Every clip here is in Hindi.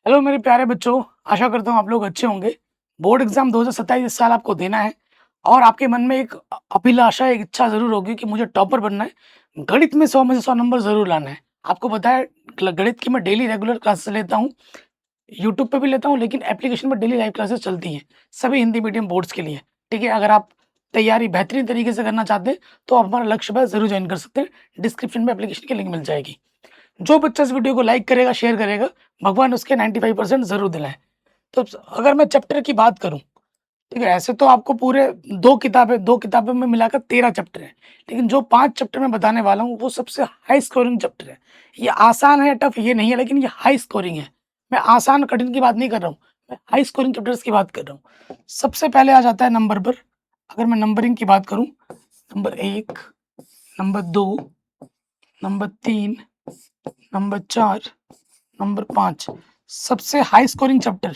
हेलो मेरे प्यारे बच्चों, आशा करता हूँ आप लोग अच्छे होंगे। बोर्ड एग्जाम 2027 इस साल आपको देना है और आपके मन में एक अभिलाषा, एक इच्छा ज़रूर होगी कि मुझे टॉपर बनना है। गणित में 100 में से 100 नंबर ज़रूर लाना है। आपको पता है गणित की मैं डेली रेगुलर क्लासेस लेता हूँ, यूट्यूब पे भी लेता हूँ, लेकिन एप्लीकेशन में डेली लाइव क्लासेस चलती हैं, सभी हिंदी मीडियम बोर्ड्स के लिए। ठीक है, अगर आप तैयारी बेहतरीन तरीके से करना चाहते हैं, तो आप हमारा लक्ष्य बैच ज़रूर ज्वाइन कर सकते हैं। डिस्क्रिप्शन में एप्लीकेशन की लिंक मिल जाएगी। जो बच्चा इस वीडियो को लाइक करेगा, शेयर करेगा, भगवान उसके 95% ज़रूर दिलाएँ। तो अगर मैं चैप्टर की बात करूँ, ठीक है, ऐसे तो आपको पूरे 2 किताबों में मिलाकर 13 चैप्टर हैं, लेकिन जो 5 चैप्टर मैं बताने वाला हूँ, वो सबसे हाई स्कोरिंग चैप्टर है। ये आसान है, टफ ये नहीं है, लेकिन ये हाई स्कोरिंग है। मैं आसान, कठिन की बात नहीं कर रहा हूँ, मैं हाई स्कोरिंग चैप्टर्स की बात कर रहा हूँ। सबसे पहले आ जाता है नंबर पर। अगर मैं नंबरिंग की बात करूँ, number 1, number 2, number 3, number 4, number 5, सबसे हाई स्कोरिंग चैप्टर।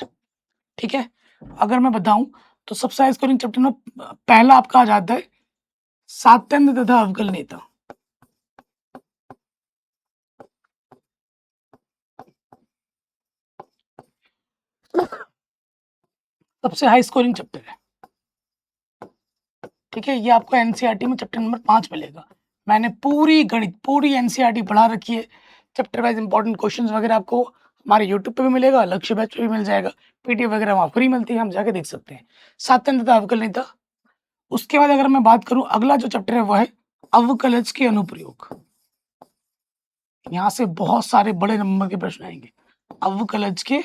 ठीक है? अगर मैं बताऊँ, तो सबसे हाई स्कोरिंग चैप्टर में पहला आपका आ जाता है सातत्य तथा अवकलनीयता। सबसे हाई स्कोरिंग चैप्टर है। ठीक है? ये आपको एनसीईआरटी में चैप्टर नंबर 5 मिलेगा। मैंने पूरी गणित, पूरी एनसीईआरटी पढ़ा रखी है। चैप्टर वाइज़ इंपॉर्टेंट क्वेश्चंस वगैरह आपको हमारे यूट्यूब पे भी मिलेगा, लक्ष्य बैच पे भी मिल जाएगा। पीडीएफ वगैरह वहाँ फ्री मिलती है, हम जाके देख सकते हैं। सातत्य तथा अवकलनीयता। उसके बाद अगर मैं बात करूँ, अगला जो चैप्टर है वो है अवकलज के अनुप्रयोग। यहाँ से बहुत सारे बड़े नंबर के प्रश्न आएँगे। अवकलज के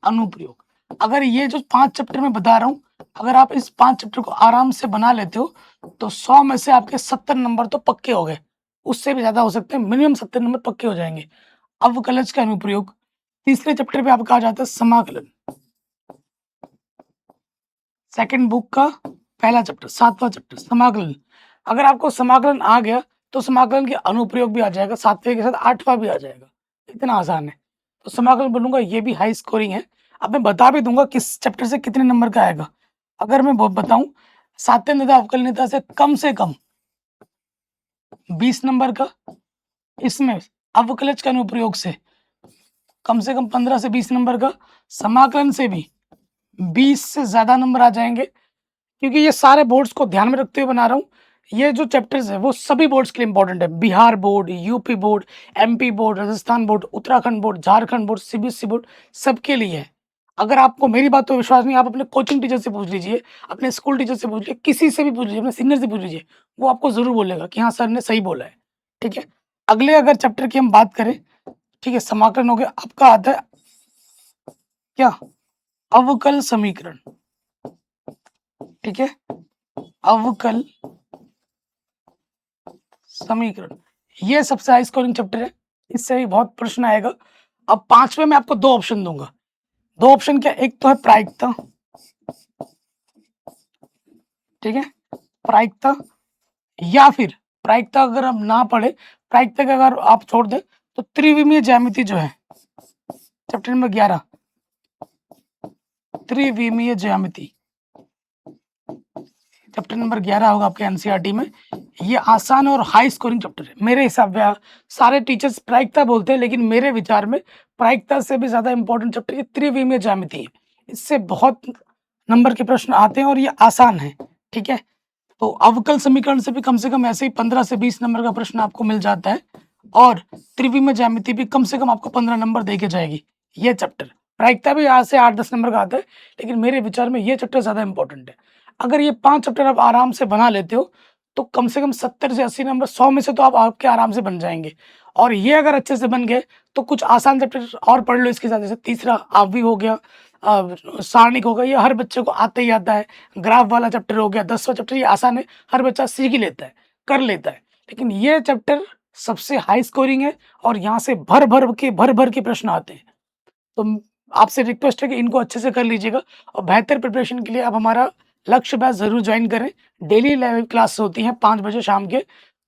अनुप्रयोग। अगर ये जो 5 चैप्टर मैं बता रहा हूँ, अगर आप इस 5 चैप्टर को आराम से बना लेते हो, तो 100 में से आपके 70 नंबर तो पक्के हो गए। उससे भी ज़्यादा हो सकते हैं, मिनिमम 70 नंबर पक्के हो जाएँगे। अवकलज का अनुप्रयोग। तीसरे चैप्टर पे आपका आ जाता है समाकलन। सेकंड बुक का पहला चैप्टर, 7वां चैप्टर समाकलन। अगर आपको समाकलन आ गया, तो समाकलन के अनुप्रयोग भी आ जाएगा, 7वें के साथ 8वां भी आ जाएगा। इतना आसान है। तो समाकलन बोलूँगा, ये भी हाई स्कोरिंग है। अब मैं बता भी दूँगा किस चैप्टर से कितने नंबर का आएगा। अगर मैं ब बताऊँ, सातत्य तथा अवकलनीयता से कम 20 नंबर का, इसमें अवकलज के अनुप्रयोग से कम 15 से 20 नंबर का, समाकलन से भी 20 से ज़्यादा नंबर आ जाएँगे। क्योंकि ये सारे बोर्ड्स को ध्यान में रखते हुए बना रहा हूँ। ये जो चैप्टर्स हैं, वो सभी बोर्ड्स के लिए इम्पोर्टेंट है। Bihar board, UP board, MP board, Rajasthan board, Uttarakhand board, Jharkhand board, CBSE board, सबके लिए है। अगर आपको मेरी बात पे विश्वास नहीं, आप अपने कोचिंग टीचर से पूछ लीजिए, अपने स्कूल टीचर से पूछ लीजिए, किसी से भी पूछ लीजिए, अपने सीनियर से पूछ लीजिए, वो आपको ज़रूर बोलेगा कि हाँ, सर ने सही बोला है। ठीक है? अगले अगर चैप्टर की हम बात करें, ठीक है, समाकलन हो गया, आपका आता है क्या? अवकल समीकरण। ठीक है? अवकल समीकरण, ये सबसे हाई स्कोरिंग चैप्टर है। इससे भी बहुत प्रश्न आएगा। अब 5वें में आपको 2 ऑप्शन दूँगा। 2 ऑप्शन क्या? एक तो है प्रायिकता, ठीक है? प्रायिकता, या फिर प्रायिकता अगर हम ना पढ़े, प्रायिकता का अगर आप छोड़ दें, तो त्रिविमीय ज्यामिति जो है, चैप्टर नंबर 11, त्रिविमीय ज्यामिति, चैप्टर नंबर 11 होगा आपके एनसीईआरटी में। ये आसान और हाई स्कोरिंग चैप्टर है मेरे हिसाब से। सारे टीचर्स प्रायिकता बोलते हैं, लेकिन मेरे विचार में प्रायिकता से भी ज़्यादा इंपॉर्टेंट चैप्टर ये त्रिविमीय ज्यामिति है। इससे बहुत नंबर के प्रश्न आते हैं और ये आसान है। ठीक है? तो अवकल समीकरण से कम ऐसे ही 15 से 20 नंबर का प्रश्न आपको मिल जाता है, और त्रिविमीय ज्यामिति भी कम से कम आपको 15 नंबर दे के जाएगी ये चैप्टर। प्रायिकता भी यहाँ से 8-10 नंबर का आता है, लेकिन मेरे विचार में ये चैप्टर ज़्यादा इंपॉर्टेंट है। अगर ये 5 चैप्टर आप आराम से बना लेते हो, तो कम से कम 70 से 80 नंबर, 100 में से तो आप आपके आराम से बन जाएँगे। और ये अगर अच्छे से बन गए, तो कुछ आसान चैप्टर और पढ़ लो इसके साथ। जैसे तीसरा आवृत्ति हो गया, सारणिक हो गया, ये हर बच्चे को आता ही आता है। ग्राफ वाला चैप्टर हो गया, 10वां चैप्टर, ये आसान है, हर बच्चा सीख ही लेता है, कर लेता है। लेकिन ये चैप्टर सबसे हाई स्कोरिंग है, और यहाँ से भर-भर के प्रश्न आते हैं। तो आपसे रिक्वेस्ट है कि इनको अच्छे से कर लीजिएगा, और बेहतर प्रिपरेशन के लिए आप हमारा लक्ष्य बैच ज़रूर ज्वाइन करें। डेली लाइव क्लास होती हैं 5 बजे शाम के,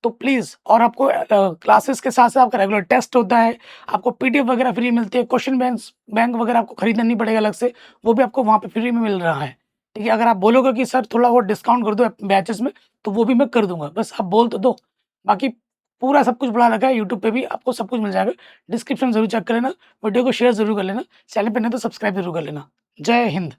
तो प्लीज़। और आपको क्लासेस के साथ-साथ आपका रेगुलर टेस्ट होता है, आपको पीडीएफ वगैरह फ्री मिलती है, क्वेश्चन बैंक वगैरह आपको खरीदना नहीं पड़ेगा अलग से, वो भी आपको वहाँ पे फ्री में मिल रहा है। ठीक है? अगर आप बोलोगे कि सर थोड़ा बहुत डिस्काउंट कर दो बैचेज़ में, तो वो भी मैं कर दूँगा, बस आप बोल तो दो। बाकी पूरा सब कुछ बढ़ा रखा है, यूट्यूब पे भी आपको सब कुछ मिल जाएगा। डिस्क्रिप्शन ज़रूर चेक कर लेना, वीडियो को शेयर ज़रूर कर लेना, चैनल पे नहीं तो सब्सक्राइब ज़रूर कर लेना। जय हिंद।